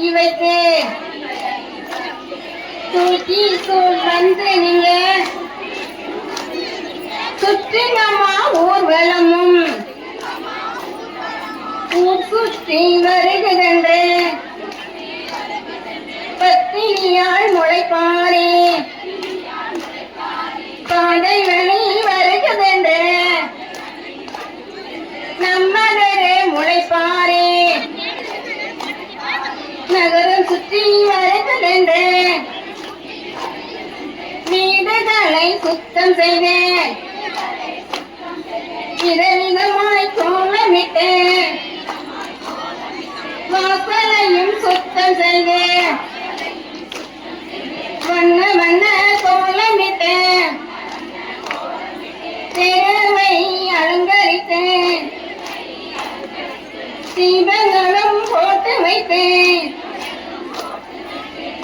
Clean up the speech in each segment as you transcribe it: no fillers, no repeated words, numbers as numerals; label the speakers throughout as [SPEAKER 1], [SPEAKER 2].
[SPEAKER 1] கட்டி வைத்து தூக்கி சூழ் வந்து நீங்க சுற்றினமா ஊர்வலமும் சுற்றி வருகிறே பத்தினியால் முளைப்பாரே பாதை வழி வருகிறே நம்மகரே முளைப்பாரே நகரம் சுற்றி வருகிறே வீடுகளை சுத்தம் செய்தேன் விதவிதமாய் கோலமிட்டேன் வாசலையும் சுத்தம் செய்தேன் வண்ண வண்ண கோலமிட்டேன் தெருவை அலங்கரித்தேன் தீபங்களும் போட்டு வைத்தேன்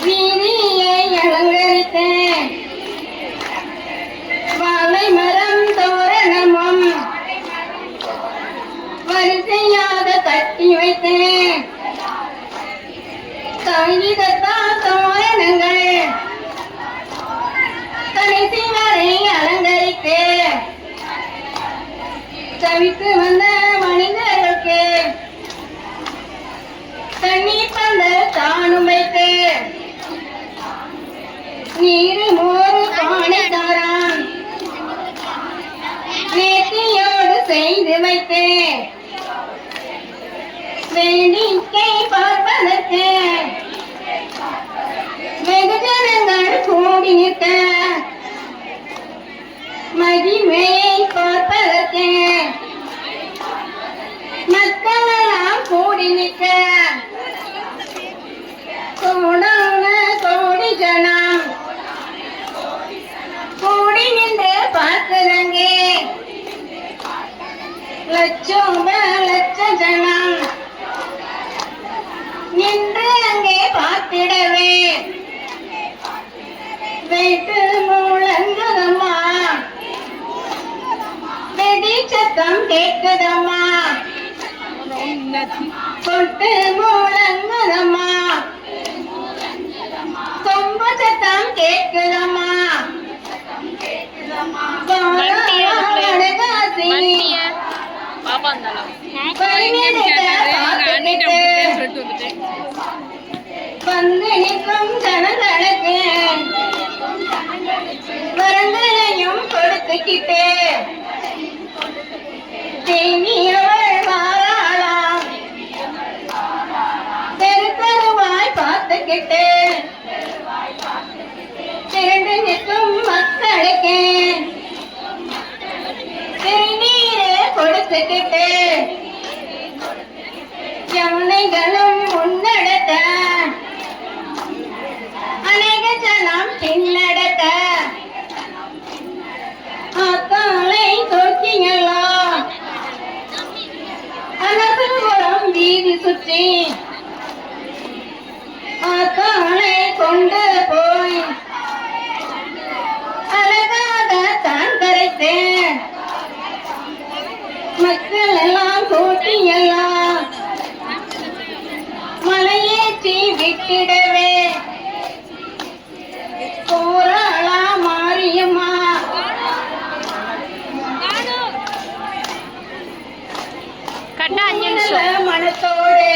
[SPEAKER 1] வீதியை அலங்கரித்தேன் வாழை மரம் தோரணமும் வரிசையாக கட்டி வைத்தேன் சங்கீதத்தால் தோரணங்கள் கடைசி வரை அலங்கரித்தேன் தவித்து வந்த மனிதர்களுக்கு தண்ணீர் பந்தல் தானும் வைத்தேன் நீரு மோரு பானைக்காரான் நேர்த்தியோடு செய்து வைத்தேன் வேடிக்கை பார்ப்பதற்கு வெகுஜனங்கள் கூடி நிற்க மகிமையை பார்ப்பதற்கு மக்களெல்லாம் கூடி நிற்க கோடான கோடி ஜனம் கூடி நின்று பார்க்கிறங்கே லட்சோப லட்ச ஜனம் நின்று அங்கே பார்த்திடவே வைத்து முழங்குதம்மா வெடி சத்தம் கேட்குதம்மா கொட்டு முழங்குதம்மா கொம்பு சத்தம் கேட்குதம்மா வந்து நிற்கும் ஜனங்களுக்கு வரங்களையும் கொடுத்துக்கிட்டு தேனியவள் வாராளாம் தெரு தெருவாய் பார்த்துக்கிட்டு திரண்டு நிற்கும் மக்களுக்கு திருநீரை கொடுத்துக்கிட்டு யானைகளும் முன்னடத்த அநேக ஜனம் பின்னடத்த ஆத்தாளை தோக்கியெல்லாம் அனசுபுரம் வீதி சுற்றி ஆத்தாளை கொண்டு போய் அழகாக தான் கரைத்தேன் மக்கள் எல்லாம் கூட்டி எல்லாம் மலையேற்றி விட்டிடவே போராளா மாரியம்மா மனத்தோடு